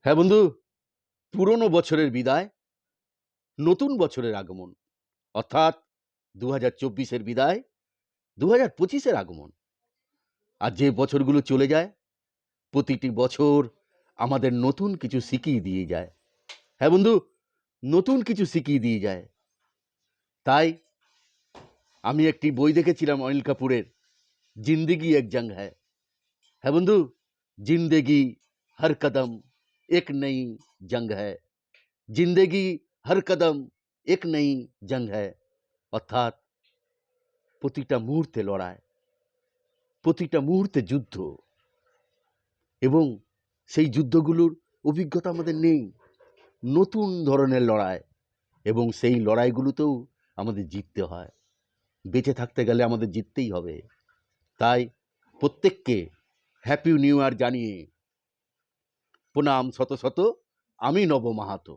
হ্যাঁ বন্ধু, পুরনো বছরের বিদায়, নতুন বছরের আগমন। অর্থাৎ 2024-এর বিদায়, 2025-এর আগমন। আর যে বছরগুলো চলে যায়, প্রতিটি বছর আমাদের নতুন কিছু শিখিয়ে দিয়ে যায়। হ্যাঁ বন্ধু, নতুন কিছু শিখিয়ে দিয়ে যায়। তাই আমি একটি বই দেখেছিলাম অনিল কাপুরের, জিন্দেগি এক জং হ্যায়। হ্যাঁ বন্ধু, জিন্দেগি হর কদম এক নই জং হ্যায়। জিন্দেগি হর কদম এক নই জং হ্যায়। অর্থাৎ প্রতিটা মুহূর্তে লড়াই, প্রতিটা মুহূর্তে যুদ্ধ, এবং সেই যুদ্ধগুলোর অভিজ্ঞতা আমাদের নেই। নতুন ধরনের লড়াই, এবং সেই লড়াইগুলোতেও আমাদের জিততে হয়। বেঁচে থাকতে গেলে আমাদের জিততেই হবে। তাই প্রত্যেককে হ্যাপি নিউ ইয়ার জানিয়ে প্রণাম শত শত। আমি নব মাহাতো।